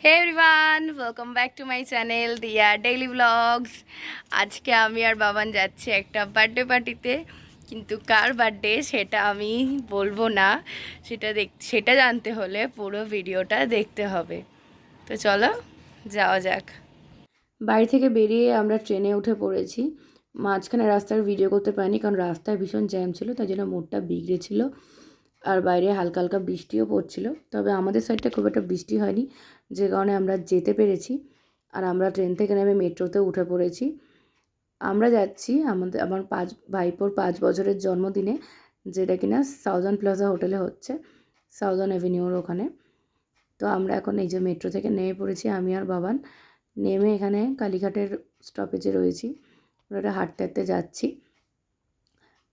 Hey everyone, welcome back to my channel Diya daily vlogs. আজকে আমি আর বাবান যাচ্ছি একটা বার্থডে পার্টিতে, কিন্তু কার বার্থডে সেটা আমি বলবো না। সেটা জানতে হলে পুরো ভিডিওটা দেখতে হবে। তো চলো যাওয়া যাক। বাড়ি থেকে বেরিয়ে আমরা ট্রেনে উঠে পড়েছি। মাঝখানে রাস্তার ভিডিও করতে পারিনি, কারণ রাস্তায় ভীষণ জ্যাম ছিল, তাই জন্য মোডটা বিগড়েছিল। আর বাইরে হালকা হালকা বৃষ্টিও পড়ছিল, তবে আমাদের সাইডটা খুব একটা বৃষ্টি হয়নি, যে কারণে আমরা যেতে পেরেছি। আর আমরা ট্রেন থেকে নেমে মেট্রোতে উঠে পড়েছি। আমরা যাচ্ছি আমার ভাইপোর 5 বছরের জন্মদিনে, যেটা কিনা সাউজান প্লাজা হোটেলে হচ্ছে, সাউজান অ্যাভিনিউর ওখানে। তো আমরা এখন এই যে মেট্রো থেকে নেমে পড়েছি, আমি আর বাবান। নেমে এখানে কালীঘাটের স্টপেজে রয়েছি, ওটা হাঁটতে হাঁটতে যাচ্ছি।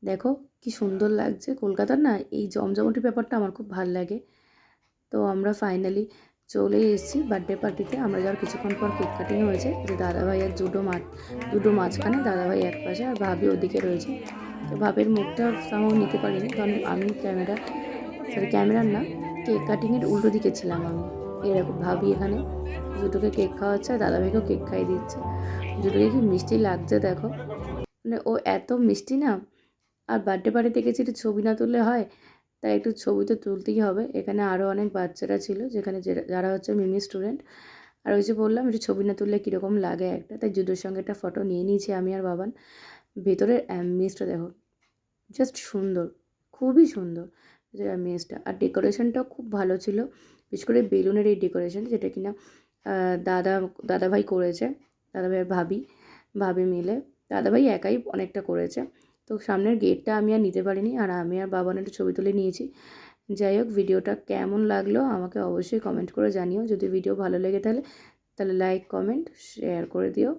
দেখো কি সুন্দর লাগছে কলকাতার, না এই জমজমাটি ব্যাপারটা আমার খুব ভালো লাগে। তো আমরা ফাইনালি চলে এসেছি বার্থডে পার্টিতে। আমরা যাওয়ার কিছুক্ষণ পর কেক কাটিং হয়েছে, যে দাদাভাই আর দুটো মাঝখানে, দাদাভাই এক পাশে আর ভাবি ওদিকে রয়েছে। তো ভাবের মুখটা সামাও নিতে পারিনি, কারণ আমি ক্যামেরার না, কেক কাটিংয়ের উল্টো দিকে ছিলাম আমি। এরকম ভাবি এখানে দুটোকে কেক খাওয়াচ্ছে আর দাদাভাইকেও কেক খাইয়ে দিচ্ছে। দুটোকে কি মিষ্টি লাগছে দেখো, মানে ও এত মিষ্টি না। আর বার্থডে পার্টিতে গেছি, একটু ছবি না তুললে হয়, তাই একটু ছবি তো তুলতেই হবে। এখানে আরও অনেক বাচ্চারা ছিল, যেখানে যারা হচ্ছে মিমি স্টুডেন্ট। আর ওই যে বললাম একটু ছবি না তুললে কীরকম লাগে একটা, তাই জুডোর সঙ্গে একটা ফটো নিয়ে নিয়েছি আমি আর বাবান। ভেতরের অ্যাম্বিয়েন্সটা দেখো, জাস্ট সুন্দর, খুবই সুন্দর ভেতরের অ্যাম্বিয়েন্সটা। আর ডেকোরেশনটাও খুব ভালো ছিল, বিশেষ করে বেলুনের এই ডেকোরেশন, যেটা কিনা দাদাভাই করেছে, দাদাভাইয়ের ভাবি মিলে। দাদাভাই একাই অনেকটা করেছে। তো সামনের গেটটা আমি আর নিতে পারিনি, আর আমি আর বাবান একটু ছবি তুলে নিয়েছি। যাই হোক, ভিডিওটা কেমন লাগলো আমাকে অবশ্যই কমেন্ট করে জানিও। যদি ভিডিও ভালো লেগে তাহলে লাইক, কমেন্ট, শেয়ার করে দিও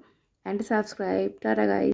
অ্যান্ড সাবস্ক্রাইব। Tata guys.